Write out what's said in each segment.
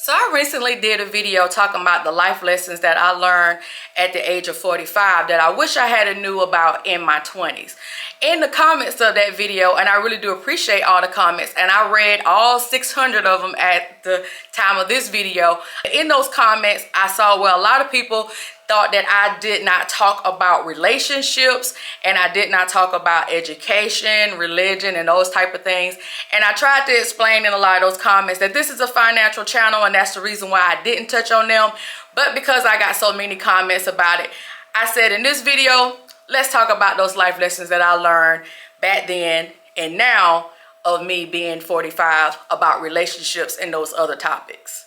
So I recently did a video talking about the life lessons that I learned at the age of 45 that I wish I had knew about in my 20s. In the comments of that video, and I really do appreciate all the comments, and I read all 600 of them at the time of this video. In those comments, I saw where a lot of people thought that I did not talk about relationships and I did not talk about education, religion, and those type of things. And I tried to explain in a lot of those comments that this is a financial channel and that's the reason why I didn't touch on them. But because I got so many comments about it, I said in this video, let's talk about those life lessons that I learned back then and now of me being 45 about relationships and those other topics.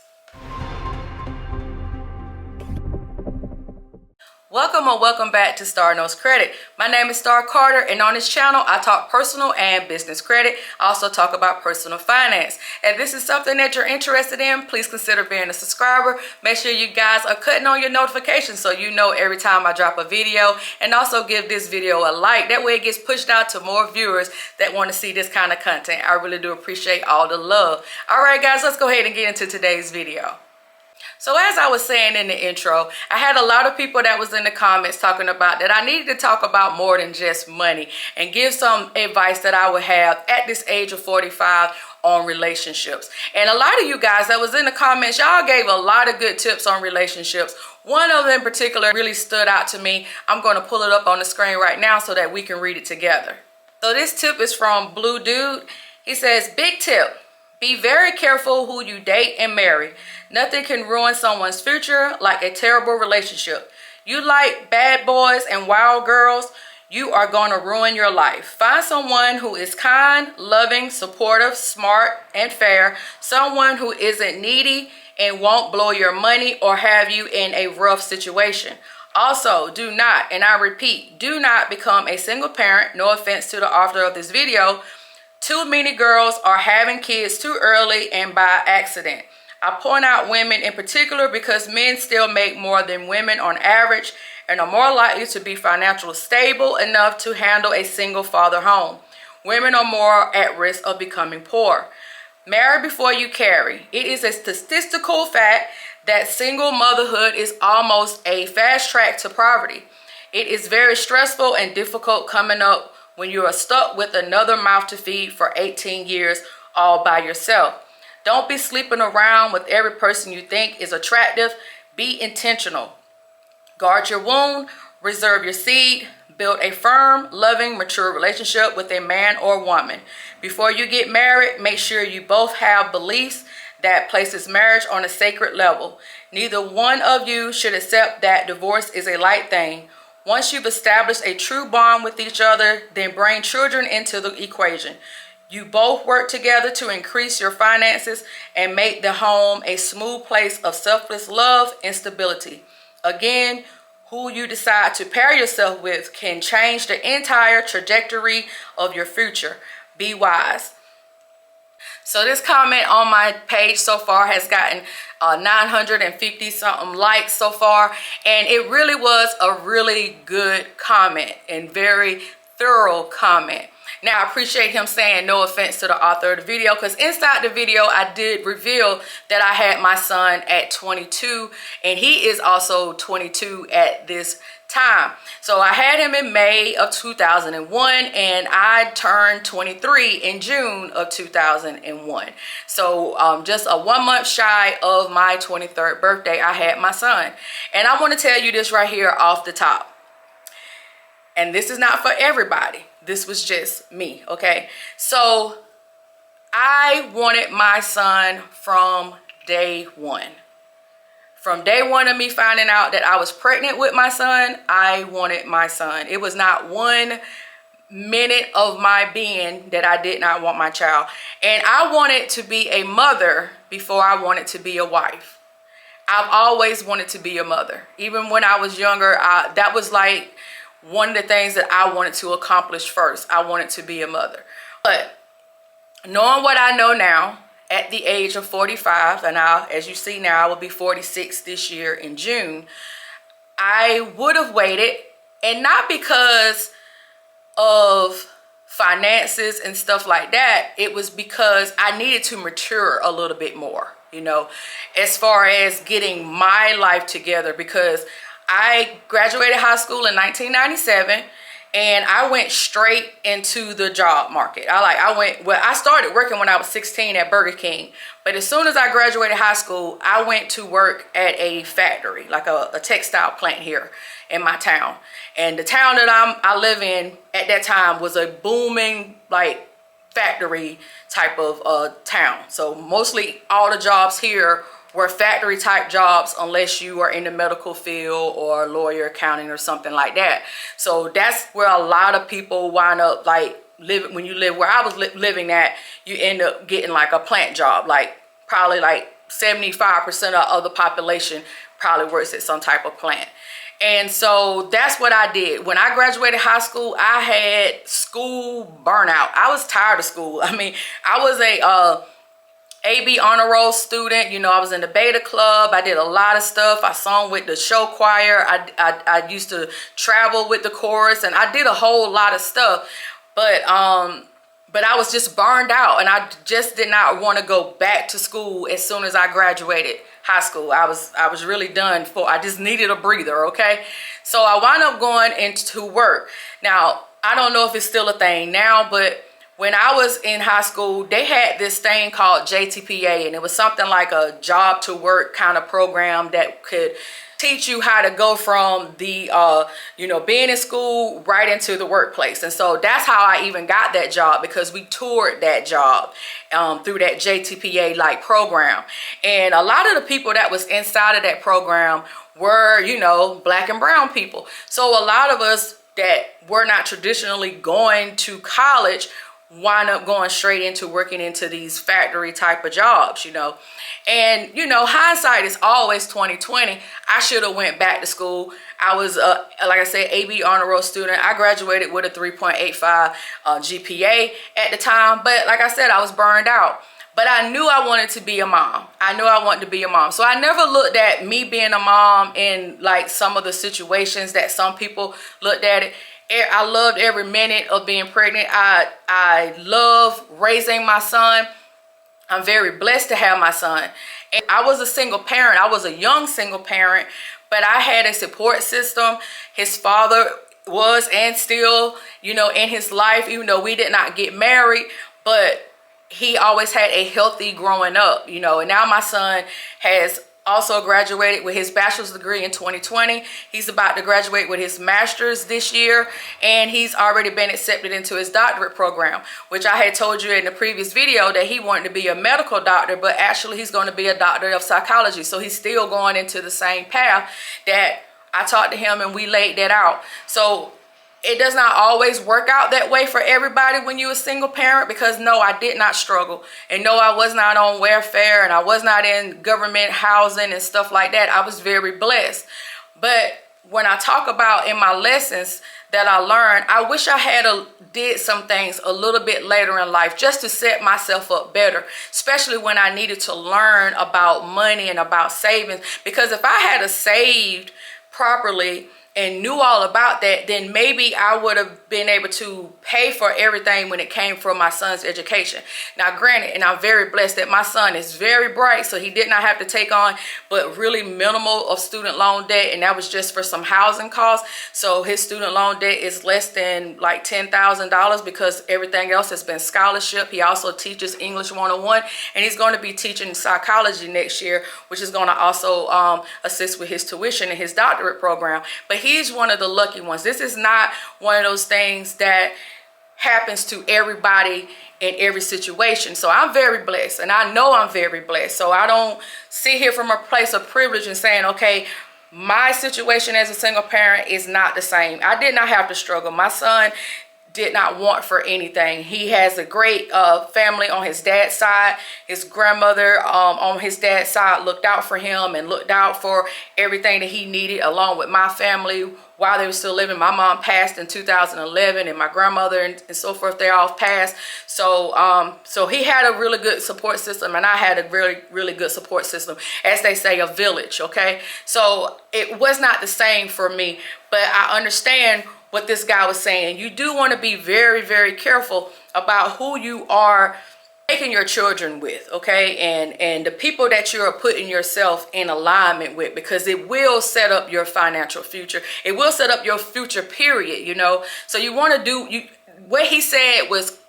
Welcome or welcome back to Starr Knows Credit. My name is Starr Carter, and on this channel I talk personal and business credit. I also talk about personal finance. If this is something that you're interested in, please consider being a subscriber. Make sure you guys are cutting on your notifications so you know every time I drop a video, and also give this video a like. That way it gets pushed out to more viewers that want to see this kind of content. I really do appreciate all the love. All right guys, let's go ahead and get into today's video. So as I was saying in the intro, I had a lot of people that was in the comments talking about that I needed to talk about more than just money and give some advice that I would have at this age of 45 on relationships. And a lot of you guys that was in the comments, y'all gave a lot of good tips on relationships. One of them in particular really stood out to me. I'm going to pull it up on the screen right now so that we can read it together. So this tip is from Blue Dude. He says, big tip. Be very careful who you date and marry. Nothing can ruin someone's future like a terrible relationship. You like bad boys and wild girls, you are going to ruin your life. Find someone who is kind, loving, supportive, smart, and fair. Someone who isn't needy and won't blow your money or have you in a rough situation. Also, do not, and I repeat, do not become a single parent. No offense to the author of this video. Too many girls are having kids too early and by accident. I point out women in particular because men still make more than women on average and are more likely to be financially stable enough to handle a single father home. Women are more at risk of becoming poor. Marry before you carry. It is a statistical fact that single motherhood is almost a fast track to poverty. It is very stressful and difficult coming up when you are stuck with another mouth to feed for 18 years all by yourself. Don't be sleeping around with every person you think is attractive. Be intentional. Guard your wound, reserve your seed, build a firm, loving, mature relationship with a man or woman. Before you get married, make sure you both have beliefs that places marriage on a sacred level. Neither one of you should accept that divorce is a light thing. Once you've established a true bond with each other, then bring children into the equation. You both work together to increase your finances and make the home a smooth place of selfless love and stability. Again, who you decide to pair yourself with can change the entire trajectory of your future. Be wise. So this comment on my page so far has gotten 950 something likes so far, and it really was a really good comment and very thorough comment. Now I appreciate him saying no offense to the author of the video, because inside the video I did reveal that I had my son at 22 and he is also 22 at this time. So I had him in May of 2001 and I turned 23 in June of 2001. So just a 1 month shy of my 23rd birthday, I had my son. And I want to tell you this right here off the top. And this is not for everybody. This was just me, okay? So I wanted my son from day one. From day one of me finding out that I was pregnant with my son, I wanted my son. It was not 1 minute of my being that I did not want my child. And I wanted to be a mother before I wanted to be a wife. I've always wanted to be a mother. Even when I was younger, that was like one of the things that I wanted to accomplish first. I wanted to be a mother. But knowing what I know now, at the age of 45, and as you see now, I will be 46 this year in June, I would have waited, and not because of finances and stuff like that, it was because I needed to mature a little bit more, you know, as far as getting my life together, because I graduated high school in 1997 and I went straight into the job market. I started working when I was 16 at Burger King, but as soon as I graduated high school, I went to work at a factory, like a textile plant here in my town. And the town that I live in at that time was a booming, like, factory type of town. So mostly all the jobs here were factory type jobs, unless you are in the medical field or lawyer, accounting, or something like that. So that's where a lot of people wind up, like, living. When you live where I was living at, you end up getting like a plant job. Like, probably like 75% of the population probably works at some type of plant. And so that's what I did. When I graduated high school, I had school burnout. I was tired of school. I mean, I was a AB honor roll student. You know, I was in the beta club. I did a lot of stuff. I sung with the show choir. I used to travel with the chorus, and I did a whole lot of stuff. But I was just burned out, and I just did not want to go back to school as soon as I graduated high school. I was really done for. I just needed a breather, okay? So I wound up going into work. Now, I don't know if it's still a thing now, but when I was in high school, they had this thing called JTPA, and it was something like a job to work kind of program that could teach you how to go from the being in school right into the workplace. And so that's how I even got that job, because we toured that job through that JTPA like program. And a lot of the people that was inside of that program were, you know, black and brown people. So a lot of us that were not traditionally going to college wind up going straight into working into these factory type of jobs, you know. And, you know, hindsight is always 2020. I should have went back to school. I was, like I said, AB honor roll student. I graduated with a 3.85 GPA at the time. But like I said, I was burned out. But I knew I wanted to be a mom. I knew I wanted to be a mom. So I never looked at me being a mom in like some of the situations that some people looked at it. I loved every minute of being pregnant. I love raising my son. I'm very blessed to have my son. And I was a single parent. I was a young single parent, but I had a support system. His father was and still, you know, in his life, even though we did not get married, but he always had a healthy growing up, you know. And now my son has also graduated with his bachelor's degree in 2020. He's about to graduate with his master's this year, and he's already been accepted into his doctorate program, which I had told you in the previous video that he wanted to be a medical doctor, but actually he's going to be a doctor of psychology. So he's still going into the same path that I talked to him, and we laid that out. So it does not always work out that way for everybody when you're a single parent, because no, I did not struggle. And no, I was not on welfare, and I was not in government housing and stuff like that. I was very blessed. But when I talk about in my lessons that I learned, I wish I had did some things a little bit later in life just to set myself up better, especially when I needed to learn about money and about savings. Because if I had saved properly and knew all about that, then maybe I would have been able to pay for everything when it came from my son's education. Now, granted, and I'm very blessed that my son is very bright, so he did not have to take on but really minimal of student loan debt, and that was just for some housing costs. So his student loan debt is less than like $10,000 because everything else has been scholarship. He also teaches English 101, and he's going to be teaching psychology next year, which is going to also assist with his tuition in his doctorate program. But he's one of the lucky ones. This is not one of those things that happens to everybody in every situation. So I'm very blessed, and I know I'm very blessed. So I don't sit here from a place of privilege and saying, okay, my situation as a single parent is not the same. I did not have to struggle. My son did not want for anything. He has a great family on his dad's side. His grandmother on his dad's side looked out for him and looked out for everything that he needed, along with my family while they were still living. My mom passed in 2011, and my grandmother and so forth, they all passed. So so he had a really good support system, and I had a really, really good support system, as they say, a village, okay? So it was not the same for me, but I understand what this guy was saying. You do want to be very, very careful about who you are taking your children with, okay, and the people that you are putting yourself in alignment with, because it will set up your financial future. It will set up your future, period, you know. So you want to do what he said was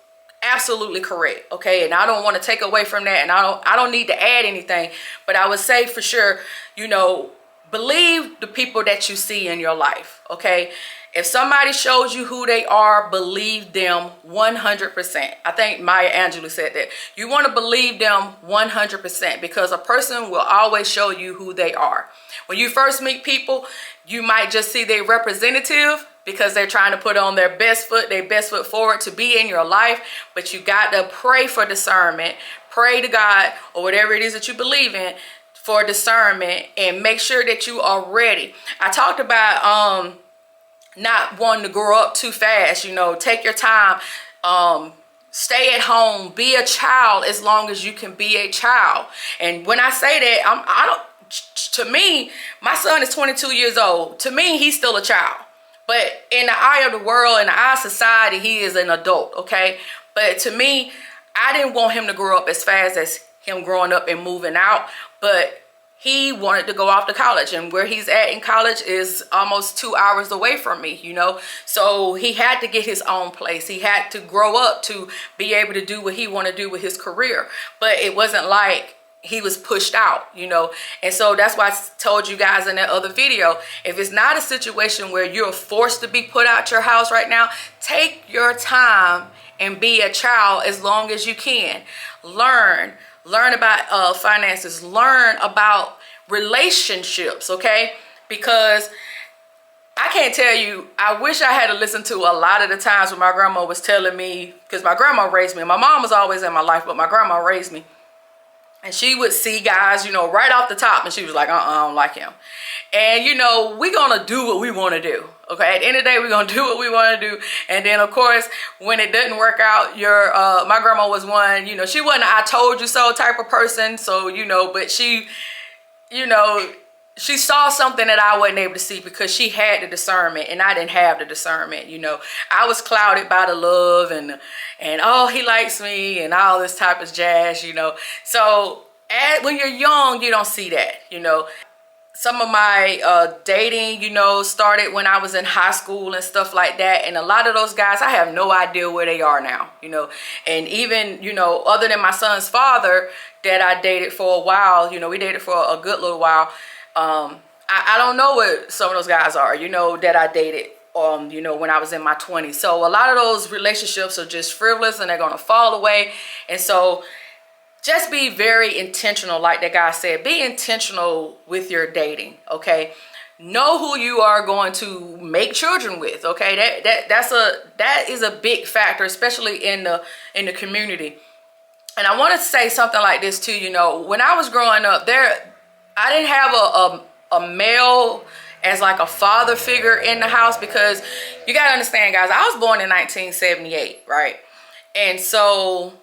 absolutely correct, okay, and I don't want to take away from that, and I don't need to add anything, but I would say for sure, you know, believe the people that you see in your life, okay. If somebody shows you who they are, believe them 100%. I think Maya Angelou said that. You want to believe them 100%, because a person will always show you who they are. When you first meet people, you might just see their representative because they're trying to put on their best foot forward to be in your life. But you got to pray for discernment. Pray to God or whatever it is that you believe in for discernment, and make sure that you are ready. I talked about not wanting to grow up too fast, you know, take your time, stay at home, be a child as long as you can be a child. And when I say that, to me, my son is 22 years old. To me, he's still a child. But in the eye of the world, in the eye of society, he is an adult, okay? But to me, I didn't want him to grow up as fast as him growing up and moving out. But he wanted to go off to college, and where he's at in college is almost 2 hours away from me, you know. So he had to get his own place. He had to grow up to be able to do what he wanted to do with his career. But it wasn't like he was pushed out, you know. And so that's why I told you guys in that other video, if it's not a situation where you're forced to be put out your house right now, take your time and be a child as long as you can. Learn about finances, learn about relationships, okay? Because I can't tell you, I wish I had to listen to a lot of the times when my grandma was telling me, because my grandma raised me. My mom was always in my life, but my grandma raised me. And she would see guys, you know, right off the top, and she was like, I don't like him. And, you know, we're going to do what we want to do. Okay, at the end of the day, we're going to do what we want to do. And then, of course, when it doesn't work out, my grandma was one, you know, she wasn't a I told you so type of person. So, you know, but she, you know, she saw something that I wasn't able to see because she had the discernment and I didn't have the discernment, you know. I was clouded by the love and oh, he likes me and all this type of jazz, you know. So when you're young, you don't see that, you know. Some of my dating, you know, started when I was in high school and stuff like that. And a lot of those guys, I have no idea where they are now, you know. And even, you know, other than my son's father that I dated for a while, you know, we dated for a good little while. I don't know what some of those guys are, you know, that I dated, you know, when I was in my 20s. So a lot of those relationships are just frivolous and they're going to fall away. And so just be very intentional, like that guy said. Be intentional with your dating, okay? Know who you are going to make children with, okay? That is a big factor, especially in the community. And I want to say something like this too, you know, when I was growing up, I didn't have a male as like a father figure in the house, because you got to understand, guys, I was born in 1978, right? And so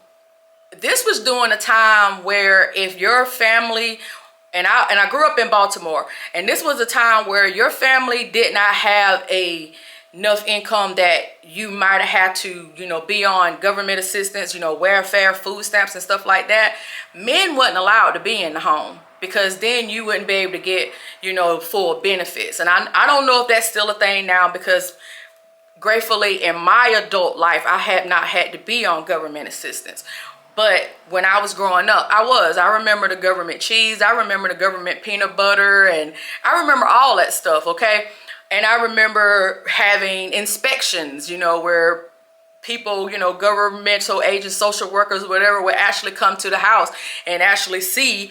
this was during a time where if your family, and I grew up in Baltimore, and this was a time where your family did not have enough income that you might have had to, you know, be on government assistance, you know, welfare, food stamps and stuff like that. Men wasn't allowed to be in the home, because then you wouldn't be able to get, you know, full benefits. And I don't know if that's still a thing now, because gratefully in my adult life, I have not had to be on government assistance. But when I was growing up, I remember the government cheese. I remember the government peanut butter. And I remember all that stuff, okay? And I remember having inspections, you know, where people, you know, governmental agents, social workers, whatever, would actually come to the house and actually see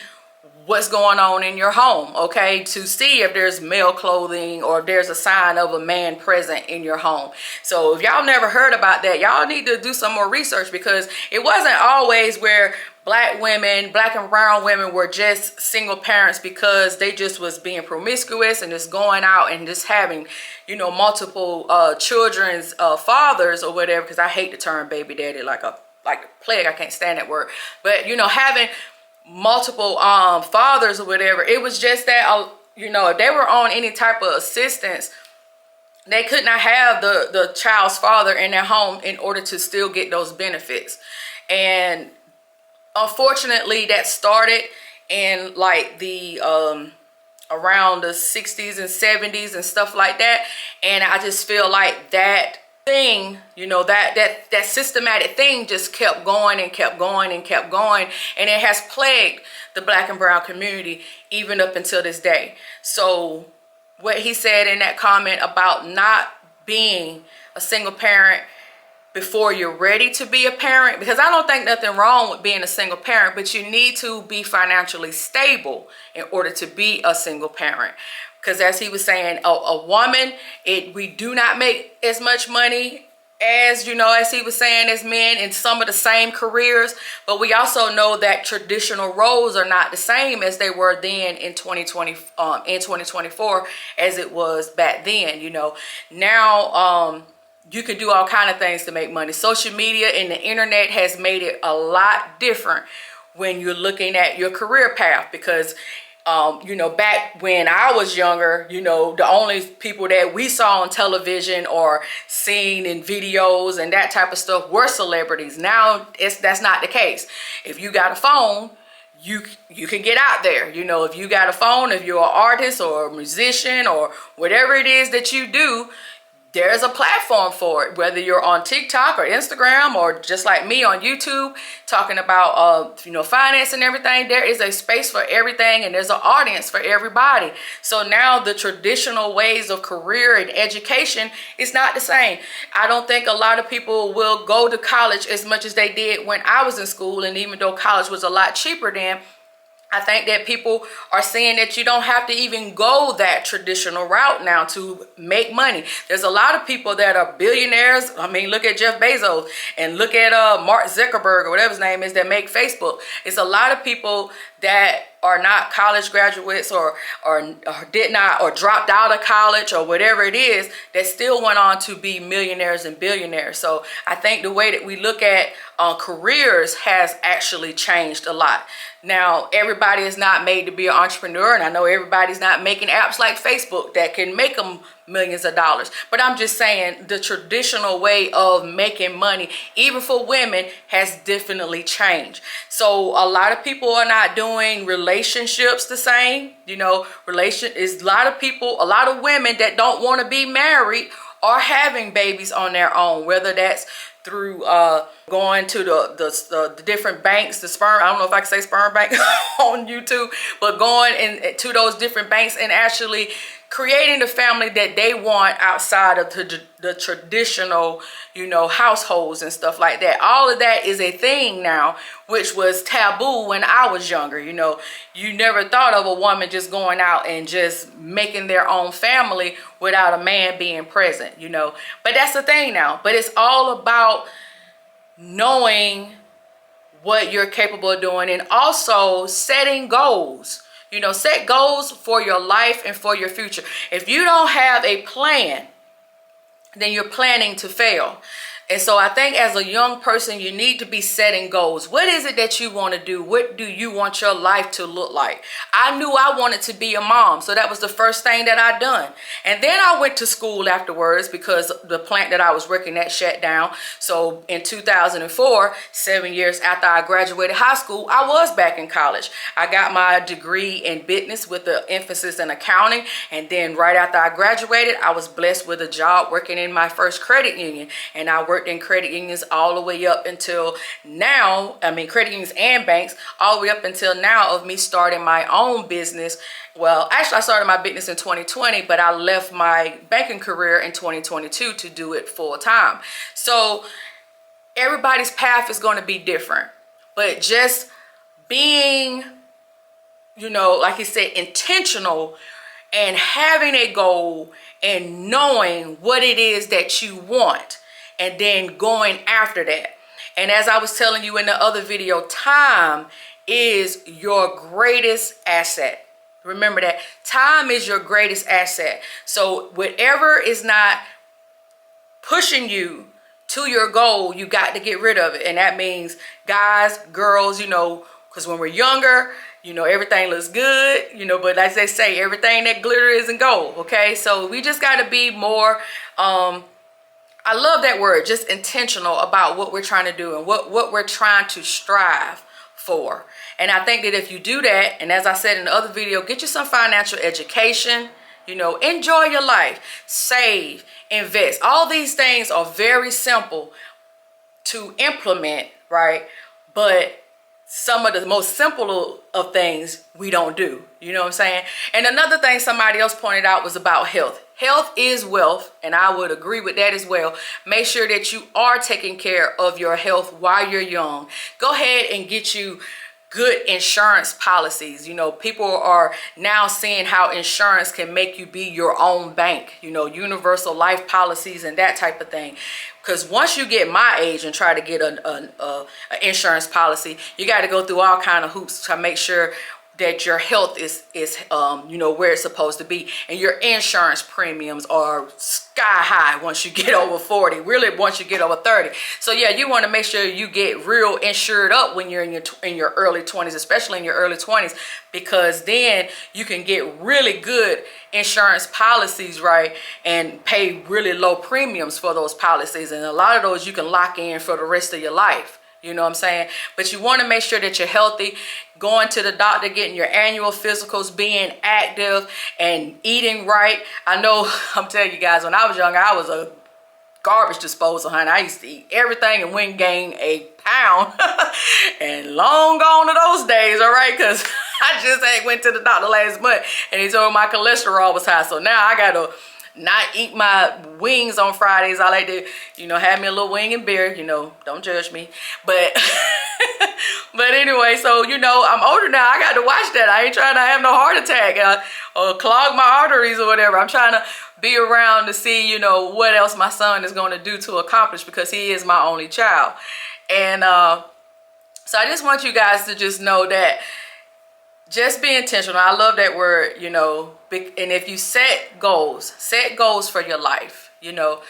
what's going on in your home, okay, to see if there's male clothing or if there's a sign of a man present in your home. So if y'all never heard about that, y'all need to do some more research, because it wasn't always where black and brown women were just single parents because they just was being promiscuous and just going out and just having, you know, multiple children's fathers or whatever, because I hate the term baby daddy like a plague. I can't stand that word. But, you know, having multiple fathers or whatever, it was just that, you know, if they were on any type of assistance, they could not have the child's father in their home in order to still get those benefits. And unfortunately, that started in like the around the 60s and 70s and stuff like that. And I just feel like that thing, you know, that systematic thing just kept going and kept going and kept going, and it has plagued the Black and brown community even up until this day. So what he said in that comment about not being a single parent before you're ready to be a parent, because I don't think nothing wrong with being a single parent, but you need to be financially stable in order to be a single parent. Because as he was saying, a woman, we do not make as much money as, you know, as he was saying, as men in some of the same careers. But we also know that traditional roles are not the same as they were then in 2024 as it was back then. You know, now you can do all kind of things to make money. Social media and the internet has made it a lot different when you're looking at your career path, because you know, back when I was younger, you know, the only people that we saw on television or seen in videos and that type of stuff were celebrities. Now that's not the case. If you got a phone, you can get out there. You know, if you got a phone, if you're an artist or a musician or whatever it is that you do, there's a platform for it, whether you're on TikTok or Instagram or just like me on YouTube talking about, you know, finance and everything. There is a space for everything, and there's an audience for everybody. So now the traditional ways of career and education is not the same. I don't think a lot of people will go to college as much as they did when I was in school. And even though college was a lot cheaper then, I think that people are saying that you don't have to even go that traditional route now to make money. There's a lot of people that are billionaires. I mean, look at Jeff Bezos and look at Mark Zuckerberg or whatever his name is that make Facebook. It's a lot of people that are not college graduates or did not or dropped out of college or whatever it is that still went on to be millionaires and billionaires. So I think the way that we look at careers has actually changed a lot. Now, everybody is not made to be an entrepreneur, and I know everybody's not making apps like Facebook that can make them millions of dollars. But I'm just saying the traditional way of making money, even for women, has definitely changed. So a lot of people are not doing relationships the same. You know, a lot of people, a lot of women that don't want to be married are having babies on their own, whether that's through going to the different banks, the sperm, I don't know if I can say sperm bank on YouTube, but going to those different banks and actually creating the family that they want outside of the traditional, you know, households and stuff like that. All of that is a thing now, which was taboo when I was younger. You know, you never thought of a woman just going out and just making their own family without a man being present, you know. But that's the thing now. But it's all about knowing what you're capable of doing and also setting goals. You know, set goals for your life and for your future. If you don't have a plan, then you're planning to fail. And so I think as a young person, you need to be setting goals. What is it that you want to do? What do you want your life to look like? I knew I wanted to be a mom, so that was the first thing that I done. And then I went to school afterwards because the plant that I was working at shut down. So in 2004, 7 years after I graduated high school, I was back in college. I got my degree in business with the emphasis in accounting. And then right after I graduated, I was blessed with a job working in my first credit union. And I worked in credit unions all the way up until now. I mean, credit unions and banks all the way up until now of me starting my own business. Well, actually, I started my business in 2020, but I left my banking career in 2022 to do it full time. So everybody's path is going to be different, but just being, you know, like he said, intentional and having a goal and knowing what it is that you want, and then going after that. And as I was telling you in the other video, time is your greatest asset. Remember that. Time is your greatest asset. So whatever is not pushing you to your goal, you got to get rid of it. And that means guys, girls, you know, because when we're younger, You know, everything looks good, you know, but as they say, everything that glitter isn't gold, okay? So we just got to be more, I love that word, just intentional about what we're trying to do and what we're trying to strive for. And I think that if you do that, and as I said in the other video, get you some financial education, you know, enjoy your life, save, invest. All these things are very simple to implement, right? But some of the most simple of things we don't do. You know what I'm saying? And another thing somebody else pointed out was about health. Health is wealth, and I would agree with that as well. Make sure that you are taking care of your health while you're young. Go ahead and get you good insurance policies. You know, people are now seeing how insurance can make you be your own bank, you know, universal life policies and that type of thing. Because once you get my age and try to get an insurance policy, you got to go through all kind of hoops to make sure that your health is you know, where it's supposed to be, and your insurance premiums are sky high once you get over 40, really once you get over 30. So yeah, you want to make sure you get real insured up when you're in your early 20s, especially in your early 20s, because then you can get really good insurance policies, right, and pay really low premiums for those policies, and a lot of those you can lock in for the rest of your life. You know what I'm saying? But you want to make sure that you're healthy, going to the doctor, getting your annual physicals, being active, and eating right. I know, I'm telling you guys, when I was younger, I was a garbage disposal, honey. I used to eat everything and wouldn't gain a pound. And long gone are those days, all right? Because I just went to the doctor last month, and he told me my cholesterol was high. So now I got to not eat my wings on Fridays. I like to, you know, have me a little wing and beer, you know, don't judge me. But but anyway, so, you know, I'm older now. I got to watch that. I ain't trying to have no heart attack or clog my arteries or whatever. I'm trying to be around to see, you know, what else my son is going to do to accomplish, because he is my only child. And so I just want you guys to just know that just be intentional. I love that word, you know. And if you set goals for your life, you know.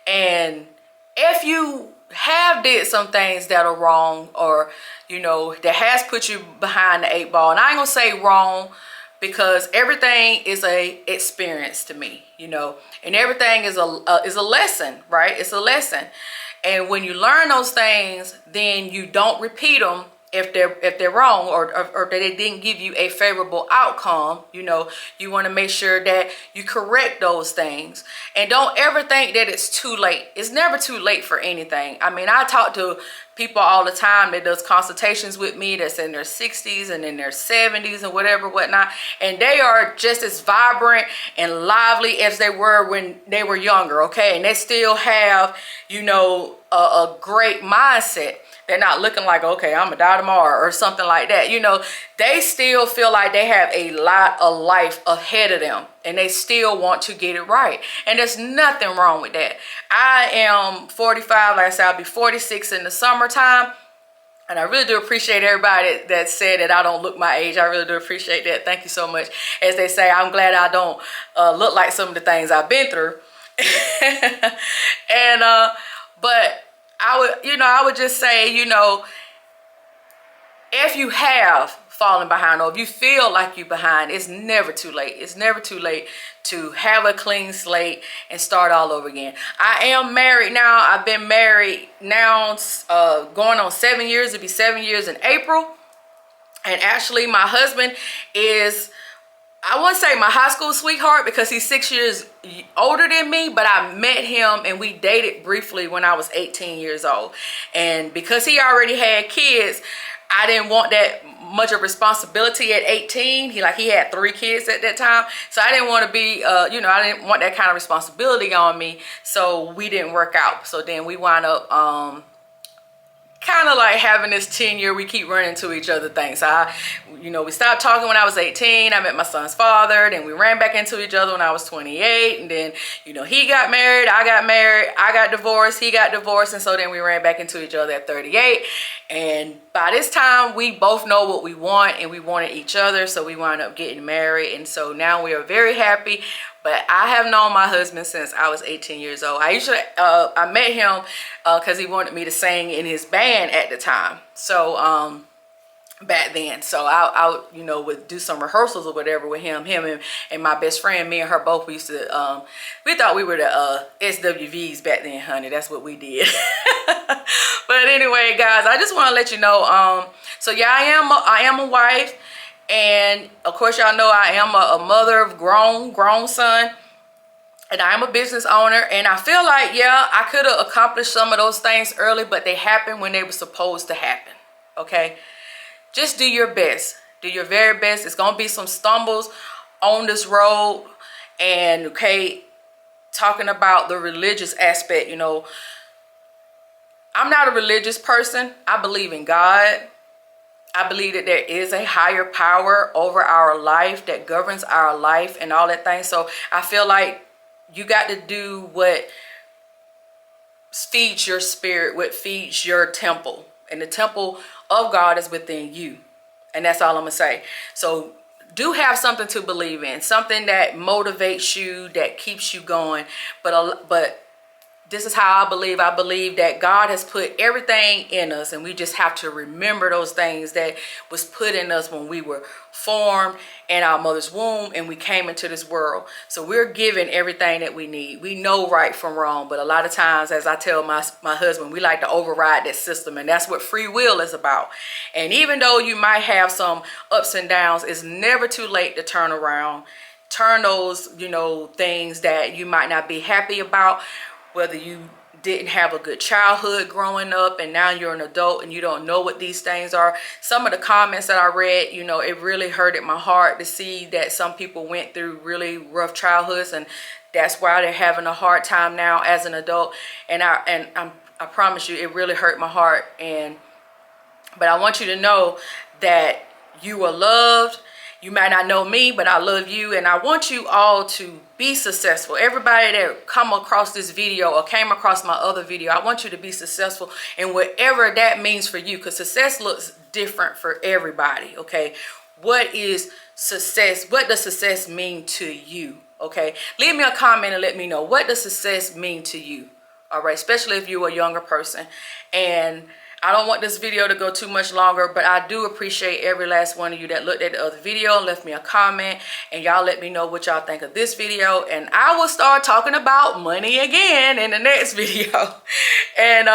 And if you have did some things that are wrong, or, you know, that has put you behind the 8 ball, and I ain't gonna say wrong, because everything is a experience to me, you know, and everything is a lesson, right? It's a lesson. And when you learn those things, then you don't repeat them if they're wrong, or that they didn't give you a favorable outcome. You know, you want to make sure that you correct those things, and don't ever think that it's too late. It's never too late for anything. I mean, I talk to people all the time that does consultations with me that's in their 60s and in their 70s and whatnot, and they are just as vibrant and lively as they were when they were younger, okay? And they still have, you know, a great mindset. They're not looking like, okay, I'm gonna die tomorrow or something like that. You know, they still feel like they have a lot of life ahead of them, and they still want to get it right. And there's nothing wrong with that. I am 45, like I said, I'll be 46 in the summertime. And I really do appreciate everybody that said that I don't look my age. I really do appreciate that. Thank you so much. As they say, I'm glad I don't look like some of the things I've been through. And, but I would just say, you know, if you have fallen behind, or if you feel like you're behind, it's never too late. It's never too late to have a clean slate and start all over again. I am married now. I've been married now going on 7 years. It'll be 7 years in April. And actually, my husband is, I wouldn't say my high school sweetheart, because he's 6 years older than me, but I met him and we dated briefly when I was 18 years old. And because he already had kids, I didn't want that much of responsibility at 18. He had 3 kids at that time. So I didn't want to be, you know, I didn't want that kind of responsibility on me. So we didn't work out. So then we wound up kind of like having this 10-year, we keep running into each other thing. So you know, we stopped talking when I was 18. I met my son's father. Then we ran back into each other when I was 28. And then, you know, he got married, I got divorced, he got divorced. And so then we ran back into each other at 38. And by this time, we both know what we want, and we wanted each other. So we wound up getting married. And so now we are very happy. But I have known my husband since I was 18 years old. I met him because he wanted me to sing in his band at the time. So back then. So I you know, would do some rehearsals or whatever with him and my best friend. Me and her both, we used to we thought we were the SWVs back then, honey. That's what we did. But anyway, guys, I just want to let you know, so yeah, I am a wife, and of course y'all know I am a mother of grown son, and I am a business owner. And I feel like, yeah, I could have accomplished some of those things early, but they happened when they were supposed to happen. Okay, just do your best. Do your very best. It's going to be some stumbles on this road. And, okay, talking about the religious aspect, you know, I'm not a religious person. I believe in God. I believe that there is a higher power over our life that governs our life and all that thing. So I feel like you got to do what feeds your spirit, what feeds your temple. And the temple of God is within you. And that's all I'm going to say. So do have something to believe in, something that motivates you, that keeps you going. But this is how I believe. I believe that God has put everything in us, and we just have to remember those things that was put in us when we were formed in our mother's womb and we came into this world. So we're given everything that we need. We know right from wrong, but a lot of times, as I tell my husband, we like to override that system, and that's what free will is about. And even though you might have some ups and downs, it's never too late to turn around, turn those, you know, things that you might not be happy about, whether you didn't have a good childhood growing up and now you're an adult and you don't know what these things are. Some of the comments that I read, you know, it really hurted my heart to see that some people went through really rough childhoods, and that's why they're having a hard time now as an adult. And I promise you, it really hurt my heart. But I want you to know that you are loved. You might not know me, but I love you, and I want you all to be successful. Everybody that come across this video or came across my other video, I want you to be successful in whatever that means for you, because success looks different for everybody, okay? What is success? What does success mean to you, okay? Leave me a comment and let me know, what does success mean to you, all right? Especially if you're a younger person. And I don't want this video to go too much longer, but I do appreciate every last one of you that looked at the other video and left me a comment, and y'all let me know what y'all think of this video, and I will start talking about money again in the next video. And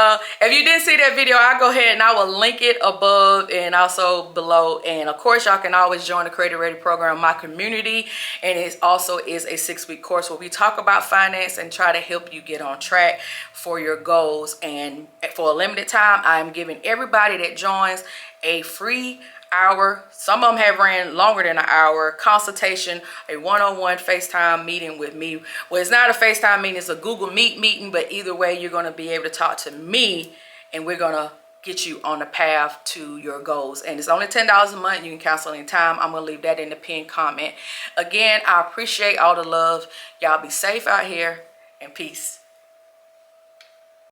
if you didn't see that video, I'll go ahead and I will link it above and also below. And of course, y'all can always join the Creative Ready program, my community, and it also is a 6-week course where we talk about finance and try to help you get on track for your goals. And for a limited time, I'm giving everybody that joins a free hour, some of them have ran longer than an hour, consultation, a one-on-one FaceTime meeting with me. Well, it's not a FaceTime meeting, it's a Google Meet meeting, but either way, you're going to be able to talk to me, and we're going to get you on the path to your goals. And it's only $10 a month. You can cancel anytime. I'm going to leave that in the pinned comment. Again, I appreciate all the love. Y'all be safe out here, and peace.